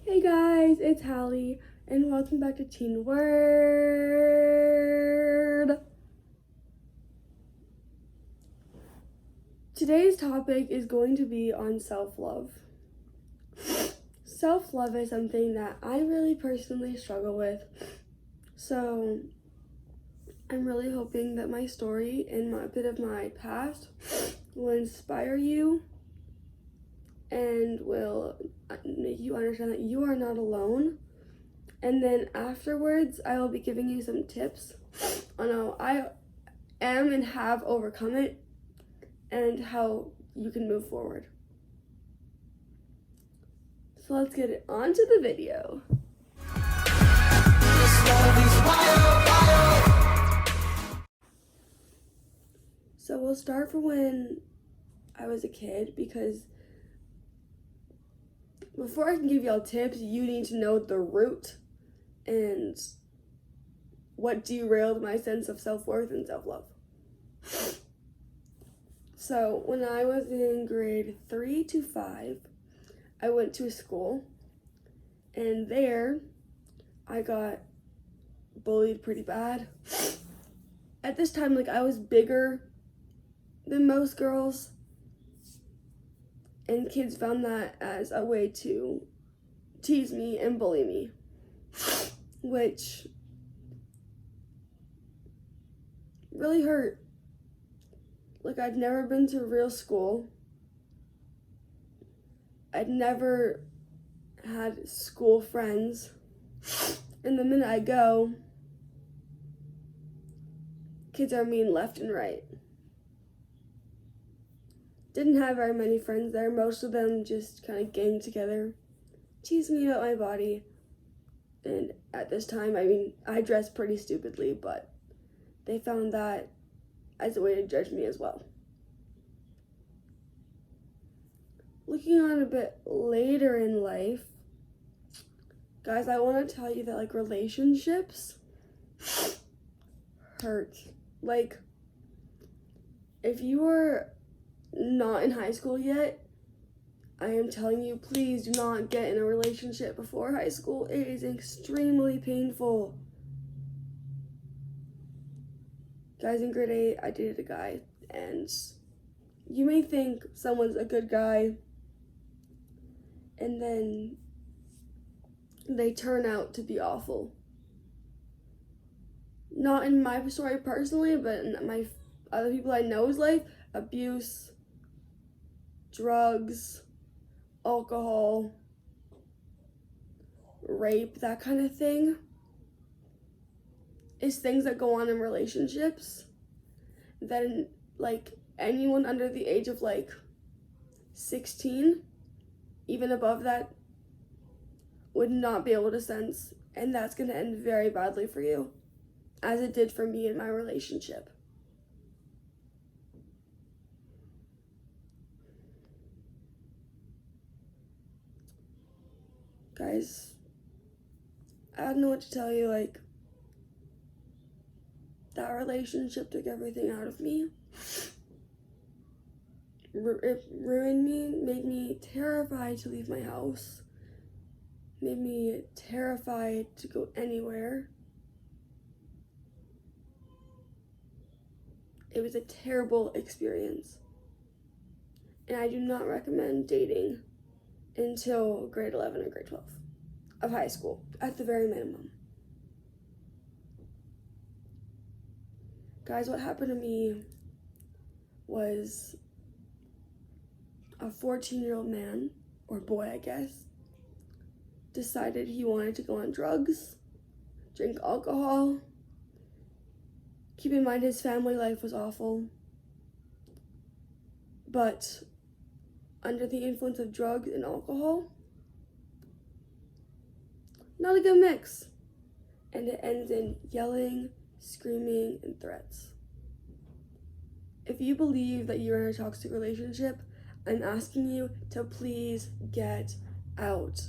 Hey guys, it's Hallie, and welcome back to Teen Word. Today's topic is going to be on self-love. Self-love is something that I really personally struggle with, so I'm really hoping that my story and a bit of my past will inspire you and will make you understand that you are not alone. And then afterwards, I will be giving you some tips on how I am and have overcome it and how you can move forward. So let's get on to the video. So we'll start from when I was a kid, because before I can give y'all tips, you need to know the root and what derailed my sense of self-worth and self-love. So when I was in grade 3 to 5, I went to a school, and there I got bullied pretty bad. At this time, I was bigger than most girls, and kids found that as a way to tease me and bully me, which really hurt. I'd never been to a real school. I'd never had school friends. And the minute I go, kids are mean left and right. Didn't have very many friends there. Most of them just kind of gang together, tease me about my body. And at this time, I dressed pretty stupidly, but they found that as a way to judge me as well. Looking on a bit later in life, guys, I want to tell you that relationships hurt. If you are not in high school yet, I am telling you, please do not get in a relationship before high school. It is extremely painful. Guys, in grade 8, I dated a guy, and you may think someone's a good guy, and then they turn out to be awful. Not in my story personally, but in my other people I know's life. Abuse, drugs, alcohol, rape, that kind of thing is things that go on in relationships that anyone under the age of 16, even above that, would not be able to sense, and that's going to end very badly for you, as it did for me in my relationship. Guys, I don't know what to tell you. That relationship took everything out of me. It ruined me, made me terrified to leave my house, made me terrified to go anywhere. It was a terrible experience, and I do not recommend dating until grade 11 or grade 12 of high school, at the very minimum. Guys, what happened to me was a 14-year-old man, or boy I guess, decided he wanted to go on drugs, drink alcohol. Keep in mind, his family life was awful, but under the influence of drugs and alcohol, not a good mix. And it ends in yelling, screaming, and threats. If you believe that you're in a toxic relationship, I'm asking you to please get out,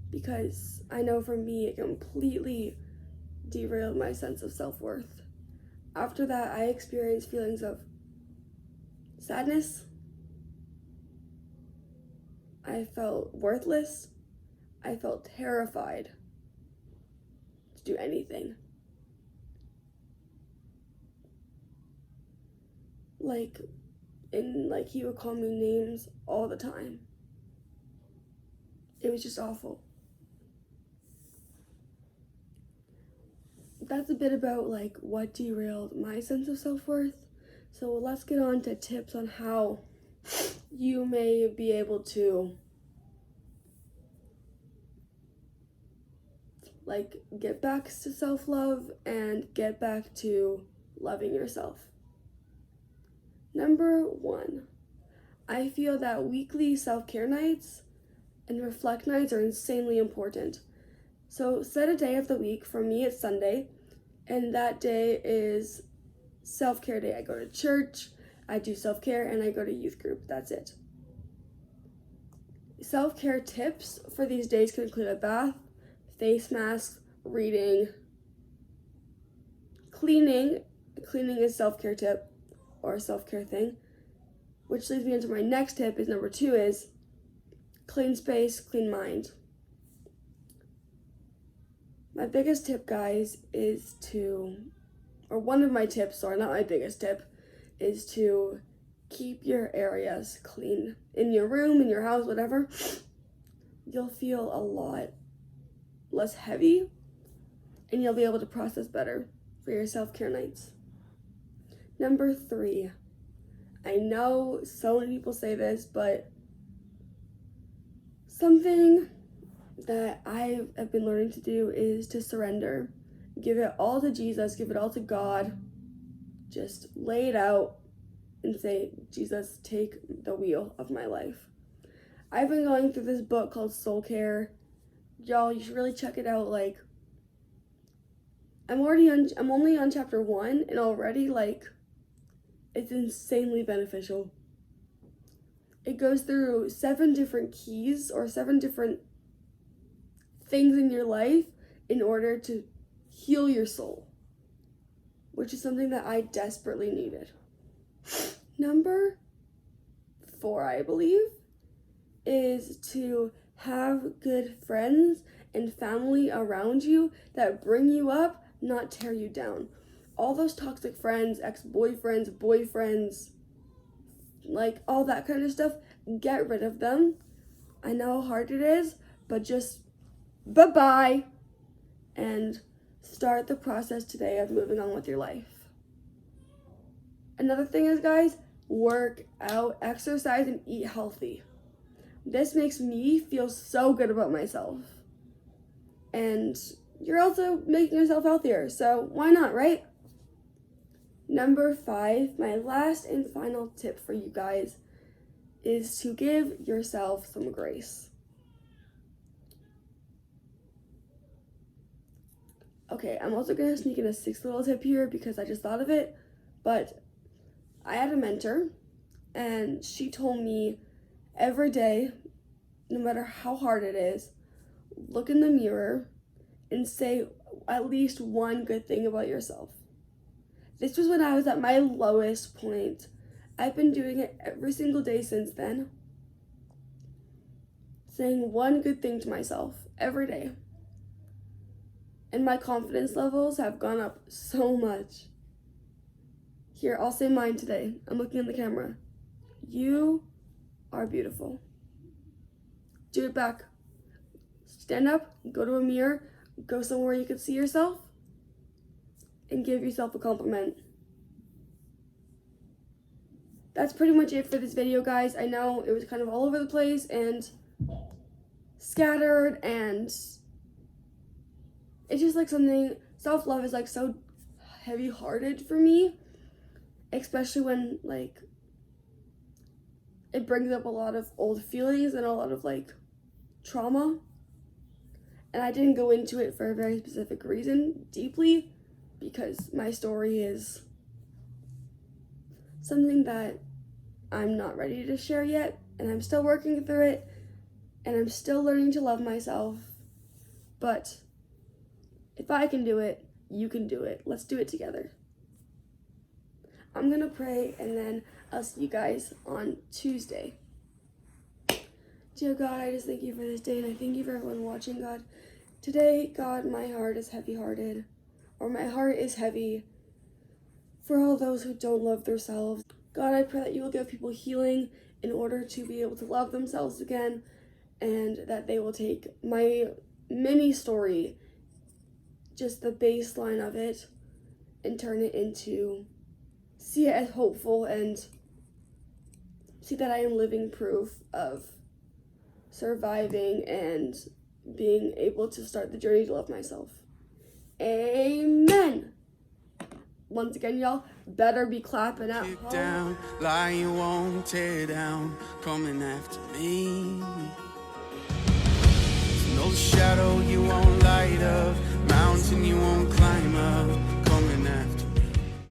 because I know for me, it completely derailed my sense of self-worth. After that, I experienced feelings of sadness. I felt worthless. I felt terrified to do anything. Like he would call me names all the time. It was just awful. That's a bit about like what derailed my sense of self-worth. So let's get on to tips on how you may be able to like get back to self-love and get back to loving yourself. Number 1, I feel that weekly self-care nights and reflect nights are insanely important. So set a day of the week. For me, it's Sunday, and that day is self-care day. I go to church, I do self-care, and I go to youth group. That's it. Self-care tips for these days can include a bath, face masks, reading, cleaning. Cleaning is self-care tip or a self-care thing, which leads me into my next tip. Is number 2 is clean space, clean mind. My biggest tip, guys, is one of my tips, sorry, not my biggest tip, is to keep your areas clean. In your room, in your house, whatever. You'll feel a lot less heavy, and you'll be able to process better for your self-care nights. Number 3, I know so many people say this, but something that I have been learning to do is to surrender. Give it all to Jesus, give it all to God. Just lay it out and say, Jesus, take the wheel of my life. I've been going through this book called Soul Care. Y'all, you should really check it out. Like, I'm only on chapter 1, and already, like, it's insanely beneficial. It goes through 7 different keys or 7 different things in your life in order to heal your soul, which is something that I desperately needed. Number 4, I believe, is to have good friends and family around you that bring you up, not tear you down. All those toxic friends, ex-boyfriends, boyfriends, like all that kind of stuff, get rid of them. I know how hard it is, but just bye-bye and start the process today of moving on with your life. Another thing is, guys, work out, exercise, and eat healthy. This makes me feel so good about myself. And you're also making yourself healthier, so why not, right? Number 5, my last and final tip for you guys is to give yourself some grace. Okay, I'm also going to sneak in a 6th little tip here because I just thought of it, but I had a mentor, and she told me every day, no matter how hard it is, look in the mirror and say at least one good thing about yourself. This was when I was at my lowest point. I've been doing it every single day since then. Saying one good thing to myself every day. And my confidence levels have gone up so much. Here, I'll say mine today. I'm looking in the camera. You are beautiful. Do it back. Stand up, go to a mirror, go somewhere you can see yourself, and give yourself a compliment. That's pretty much it for this video, guys. I know it was kind of all over the place and scattered, and it's just like something, self-love is like so heavy-hearted for me, especially when like it brings up a lot of old feelings and a lot of like trauma. And I didn't go into it for a very specific reason deeply, because my story is something that I'm not ready to share yet, and I'm still working through it, and I'm still learning to love myself. But if I can do it, you can do it. Let's do it together. I'm gonna pray, and then I'll see you guys on Tuesday. Dear God, I just thank you for this day, and I thank you for everyone watching, God. Today, God, my heart is heavy-hearted, or my heart is heavy for all those who don't love themselves. God, I pray that you will give people healing in order to be able to love themselves again, and that they will take my mini story, just the baseline of it, and turn it into, see it as hopeful, and see that I am living proof of surviving and being able to start the journey to love myself. Amen. Once again, y'all better be clapping at home. Down, lie you won't tear down, coming after me. No shadow you won't light up, mountain you won't climb up.